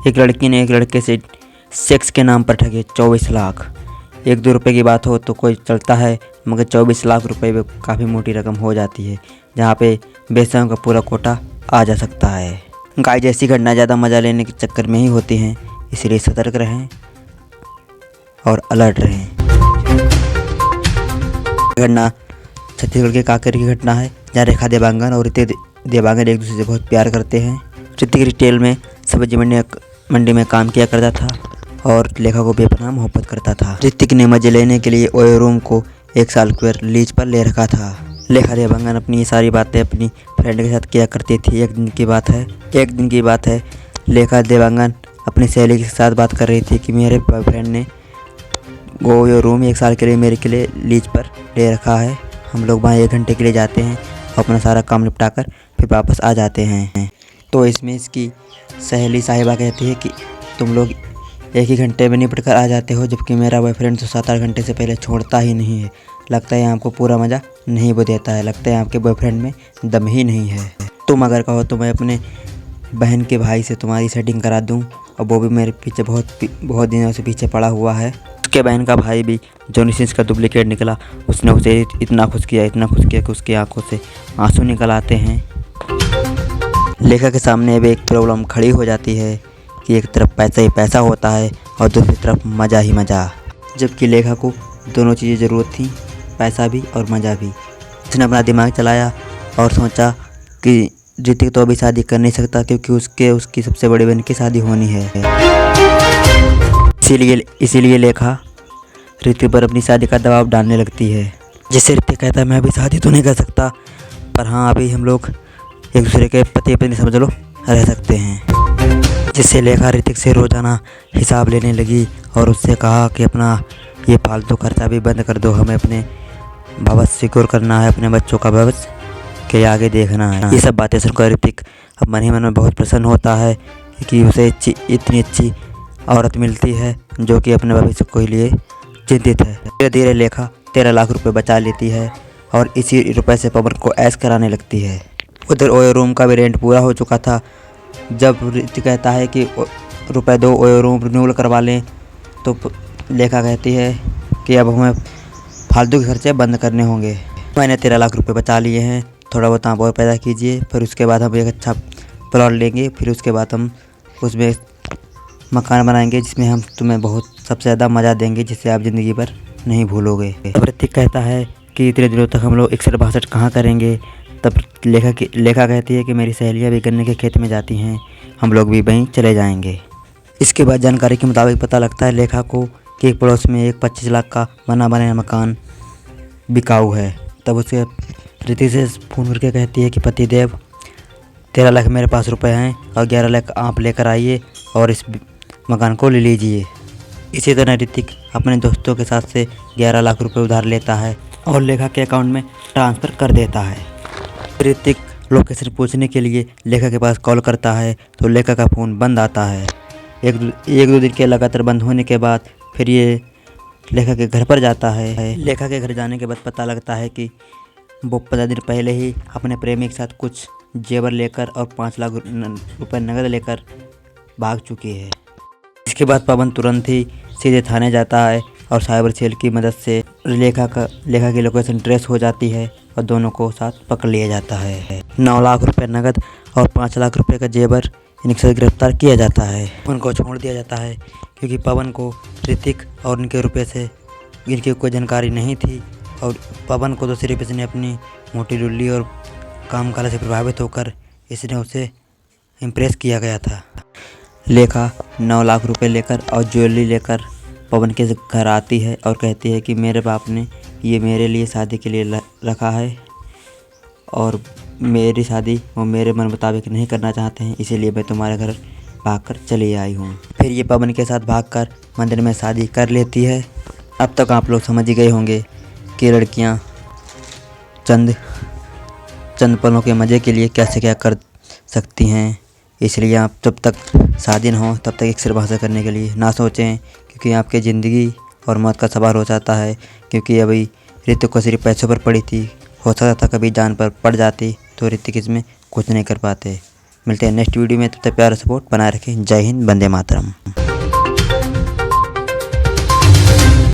एक लड़की ने एक लड़के से सेक्स के नाम पर ठगे 24 लाख। 1-2 रुपये की बात हो तो कोई चलता है, मगर 24 लाख रुपए में काफ़ी मोटी रकम हो जाती है, जहाँ पे बेसरों का पूरा कोटा आ जा सकता है। गाय जैसी घटना ज़्यादा मज़ा लेने के चक्कर में ही होती हैं, इसलिए सतर्क रहें और अलर्ट रहें। घटना छत्तीसगढ़ के कांकेर की घटना है, जहाँ रेखा देवांगन और ऋतिक देवांगन एक दूसरे से बहुत प्यार करते हैं। ऋतिक रिटेल में सब्जी मंडी में काम किया करता था और लेखा को बेपनाह मोहब्बत करता था। ऋतिक ने मजे लेने के लिए ओयो रूम को 1 साल पर लीज पर ले रखा था। लेखा देवांगन अपनी ये सारी बातें अपनी फ्रेंड के साथ किया करती थी। एक दिन की बात है, लेखा देवांगन अपनी सहेली के साथ बात कर रही थी कि मेरे बॉयफ्रेंड ने ओयो रूम 1 साल के लिए मेरे के लिए लीज पर ले रखा है। हम लोग वहाँ 1 घंटे के लिए जाते हैं और अपना सारा काम निपटा कर फिर वापस आ जाते हैं। तो इसमें इसकी सहेली साहिबा कहती है कि तुम लोग 1 ही घंटे में निपट कर आ जाते हो, जबकि मेरा बॉयफ्रेंड तो 7-8 घंटे से पहले छोड़ता ही नहीं है। लगता है आपको पूरा मज़ा नहीं वो देता है, लगता है आपके बॉयफ्रेंड में दम ही नहीं है। तुम अगर कहो तो मैं अपने बहन के भाई से तुम्हारी सेटिंग करा दूँ, और वो भी मेरे पीछे बहुत दिनों से पीछे पड़ा हुआ है। उसके बहन का भाई भी जॉनी सिंस का डुप्लीकेट निकला। उसने उसे इतना खुश किया कि उसकी आंखों से आंसू निकल आते हैं। लेखा के सामने अब एक प्रॉब्लम खड़ी हो जाती है कि एक तरफ पैसा ही पैसा होता है और दूसरी तरफ मज़ा ही मज़ा, जबकि लेखा को दोनों चीज़ें ज़रूरत थी, पैसा भी और मज़ा भी। उसने अपना दिमाग चलाया और सोचा कि ऋतिक तो अभी शादी कर नहीं सकता, क्योंकि उसकी सबसे बड़ी बहन की शादी होनी है। इसीलिए लेखा ऋतिक पर अपनी शादी का दबाव डालने लगती है, जिससे ऋतिक कहता है मैं अभी शादी तो नहीं कर सकता, पर हाँ अभी हम लोग एक दूसरे के पति पत्नी समझ लो रह सकते हैं। जिससे लेखा ऋतिक से रोज़ाना हिसाब लेने लगी और उससे कहा कि अपना ये फालतू खर्चा भी बंद कर दो, हमें अपने भविष्य सिक्योर करना है, अपने बच्चों का भविष्य के आगे देखना है। ये सब बातें सुनकर ऋतिक अब मन ही मन में बहुत प्रसन्न होता है कि उसे इतनी अच्छी औरत मिलती है जो कि अपने भविष्य को लिए चिंतित है। धीरे धीरे लेखा 13 लाख रुपए बचा लेती है और इसी रुपए से पवन को ऐश कराने लगती है। उधर ओयो रूम का भी रेंट पूरा हो चुका था। जब ऋतिक कहता है कि रुपए दो ओयो रूम रिन्यूअल करवा लें, तो लेखा कहती है कि अब हमें फालतू के खर्चे बंद करने होंगे। मैंने 13 लाख रुपए बचा लिए हैं, थोड़ा बहुत आप और पैदा कीजिए, फिर उसके बाद हम एक अच्छा प्लॉट लेंगे, फिर उसके बाद हम उसमें मकान बनाएंगे जिसमें हम तुम्हें सबसे ज़्यादा मज़ा देंगे, जिससे आप ज़िंदगी भर नहीं भूलोगे। तब ऋतिक कहता है कि इतने दिनों तक हम लोग 61-62 कहाँ करेंगे। तब लेखा कहती है कि मेरी सहेलियाँ भी गन्ने के खेत में जाती हैं, हम लोग भी वहीं चले जाएंगे। इसके बाद जानकारी के मुताबिक पता लगता है लेखा को कि एक पड़ोस में एक 25 लाख का बना बनाया मकान बिकाऊ है। तब उसके ऋतिक से फ़ोन करके कहती है कि पतिदेव 13 लाख मेरे पास रुपए हैं और 11 लाख आप लेकर आइए और इस मकान को ले लीजिए। इसी तरह ऋतिक अपने दोस्तों के साथ से 11 लाख रुपए उधार लेता है और लेखा के अकाउंट में ट्रांसफ़र कर देता है। ऋतिक लोकेशन पूछने के लिए लेखा के पास कॉल करता है तो लेखा का फ़ोन बंद आता है। एक दो दिन के लगातार बंद होने के बाद फिर ये लेखा के घर पर जाता है। लेखा के घर जाने के बाद पता लगता है कि वो 15 दिन पहले ही अपने प्रेमी के साथ कुछ जेवर लेकर और 5 लाख रुपए नकद लेकर भाग चुकी है। इसके बाद पवन तुरंत ही सीधे थाने जाता है और साइबर सेल की मदद से लेखा की लोकेशन ट्रेस हो जाती है और दोनों को साथ पकड़ लिया जाता है। 9 लाख रुपए नकद और 5 लाख रुपए का जेवर इनके साथ गिरफ्तार किया जाता है। उनको छोड़ दिया जाता है क्योंकि पवन को ऋतिक और इनके रुपए से इनकी कोई जानकारी नहीं थी और पवन को तो सिर्फ इसने अपनी मोटी लुल्ली और काम काला से प्रभावित होकर इसने उसे इम्प्रेस किया गया था। लेखा 9 लाख रुपए लेकर और ज्वेलरी लेकर पवन के घर आती है और कहती है कि मेरे बाप ने ये मेरे लिए शादी के लिए रखा है और मेरी शादी वो मेरे मन मुताबिक नहीं करना चाहते हैं, इसीलिए मैं तुम्हारे घर भागकर चली आई हूँ। फिर ये पवन के साथ भागकर मंदिर में शादी कर लेती है। अब तक आप लोग समझ ही गए होंगे कि लड़कियाँ चंद पलों के मज़े के लिए कैसे क्या कर सकती हैं। इसलिए आप जब तक शादी न हो तब तक एक सिरभाषा करने के लिए ना सोचें, क्योंकि आपकी ज़िंदगी और मौत का सवाल हो जाता है। क्योंकि अभी ऋतिक को सिर्फ पैसों पर पड़ी थी, हो सकता था कभी जान पर पड़ जाती तो ऋतिक इसमें कुछ नहीं कर पाते। मिलते हैं नेक्स्ट वीडियो में, तब तक प्यार सपोर्ट बनाए रखें। जय हिंद, वंदे मातरम।